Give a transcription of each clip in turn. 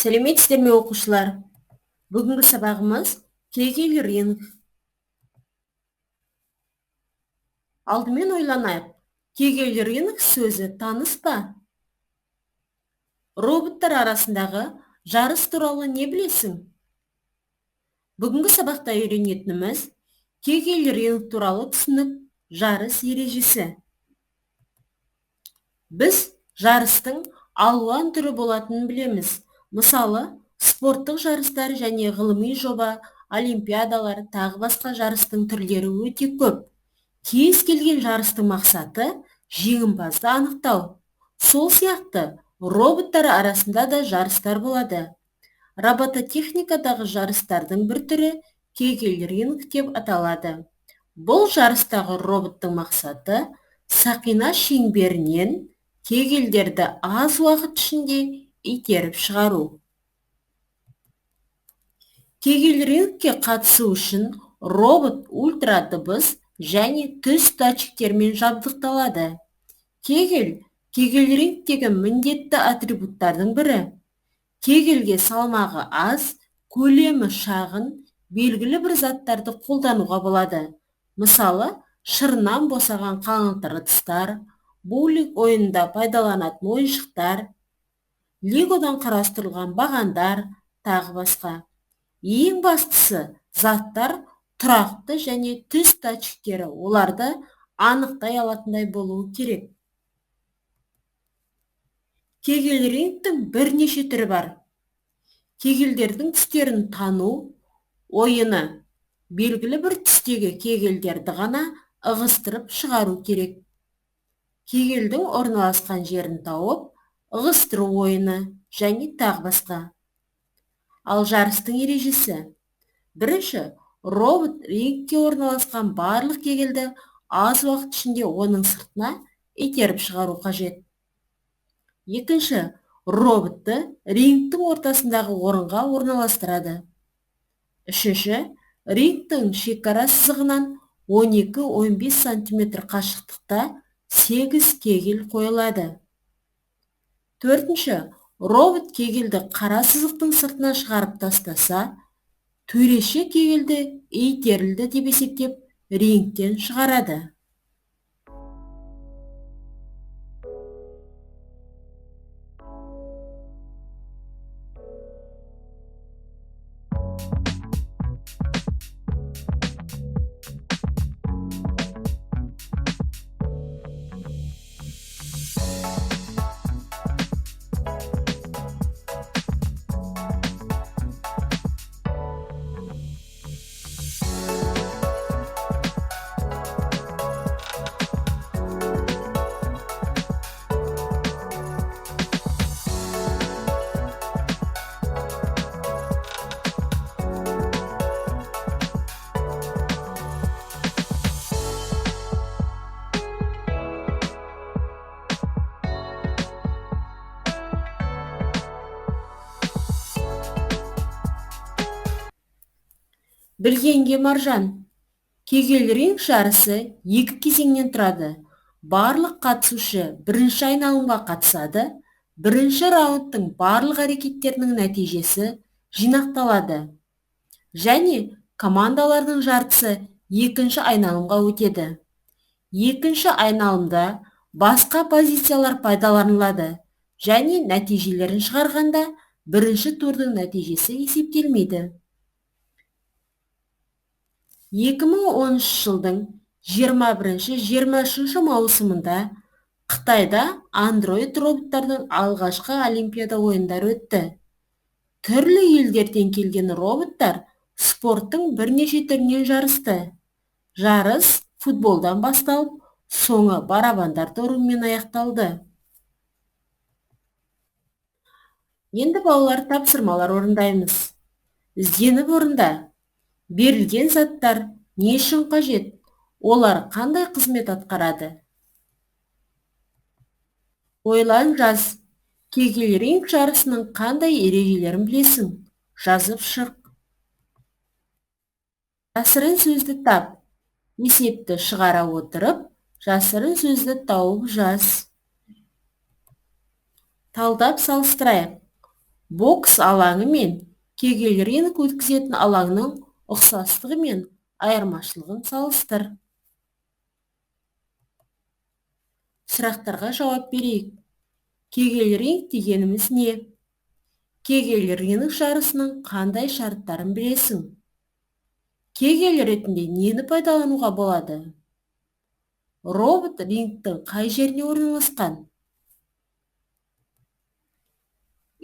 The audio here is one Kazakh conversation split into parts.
Сәлеметсіздер ме оқушылар? Бүгінгі сабағымыз кегел ринг. Алдымен ойланайық. Кегел ринг сөзі таныс па? Роботтар арасындағы жарыс туралы не білесің? Бүгінгі сабақта үйренетініміз кегел ринг туралы түсінік, жарыс ережесі. Біз жарыстың алуан түрі болатынын білеміз. Мысалы, спорттық жарыстар және ғылыми жоба, олимпиадалар, тағы басқа жарыстың түрлері өте көп. Кез келген жарыстың мақсаты жеңімпазды анықтау. Сол сияқты роботтар арасында да жарыстар болады. Робототехникадағы жарыстардың бір түрі кегел ринг деп аталады. Бұл жарыстағы роботтың мақсаты сақина шеңберінен кегелдерді аз уақыт ішінде итеріп шығару. Кегел рингке қатысу үшін робот ультра дыбыс және түс датчиктермен жабдықталады. Кегел рингтегі міндетті атрибуттардың бірі. Кегелге салмағы аз, көлемі шағын, белгілі бір заттарды қолдануға болады. Мысалы, шырынан босаған қаңылтыр ыдыстар, боулинг ойынында пайдаланатын ойыншықтар, легодан құрастырылған бағандар, тағы басқа. Ең бастысы, заттар тұрақты және түс датчиктері, оларды анықтай алатындай болуы керек. Кегел рингтің бірнеше түрі бар. Кегелдердің түстерін тану ойыны. Белгілі бір түстегі кегелдерді ғана ығыстырып шығару керек. Кегелдің орналасқан жерін тауып, ығыстыру ойыны және тағы басқа. Ал жарыстың ережесі. Бірінші, робот рингке орналасқан барлық кегелді аз уақыт ішінде оның сыртына итеріп шығару қажет. Екінші, роботты рингтің ортасындағы орынға орналастырады. Үшінші, рингтің шекара сызығынан 12-15 см қашықтықта 8 кегел қойылады. Төртінші, робот кегелді қара сызықтың сыртына шығарып тастаса, төреші кегелді итерілді деп есептеп рингтен шығарады. Білгенге маржан. Кегел ринг жарысы 2 кезеңнен тұрады. Барлық қатысушы бірінші айналымға қатысады. Бірінші раундтың барлық әрекеттерінің нәтижесі жинақталады. Және командалардың жартысы екінші айналымға өтеді. Екінші айналымда басқа позициялар пайдаланылады. Және нәтижелерін шығарғанда бірінші турдың нәтижесі есептелмейді. 2013 жылдың 21-23 маусымында Қытайда андроид роботтардың алғашқы олимпиада ойындары өтті. Түрлі елдерден келген роботтар спорттың бірнеше түрінен жарысты. Жарыс футболдан басталып, соңы барабандар дорумен аяқталды. Енді балалар тапсырмалар орындаймыз. Ізденіп орында. Берілген заттар не үшін қажет? Олар қандай қызмет атқарады? Ойлан жаз. Кегел ринг жарысының қандай ережелерін білесің? Жазып шық. Жасырын сөзді тап. Есепті шығара отырып, жасырын сөзді тауып жаз. Талдап салыстырайық. Бокс алаңы мен кегел ринг өткізетін алаңның ұқсастығы мен айырмашылығын салыстыр. Сұрақтарға жауап берейік. Кегел ринг дегеніміз не? Кегел ринг жарысының қандай шарттарын білесің? Кегел ретінде нені пайдалануға болады? Робот рингтің қай жеріне орналасқан?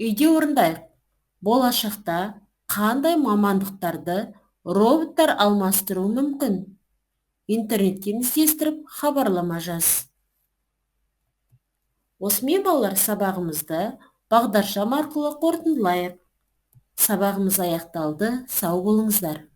Үйде орындайық. Болашақта қандай мамандықтарды роботтар алмастыруы мүмкін? Интернеттен іздестіріп хабарлама жаз. Осымен балалар, сабағымызды бағдаршам арқылы қорытындылайық. Сабағымыз аяқталды. Сау болыңыздар.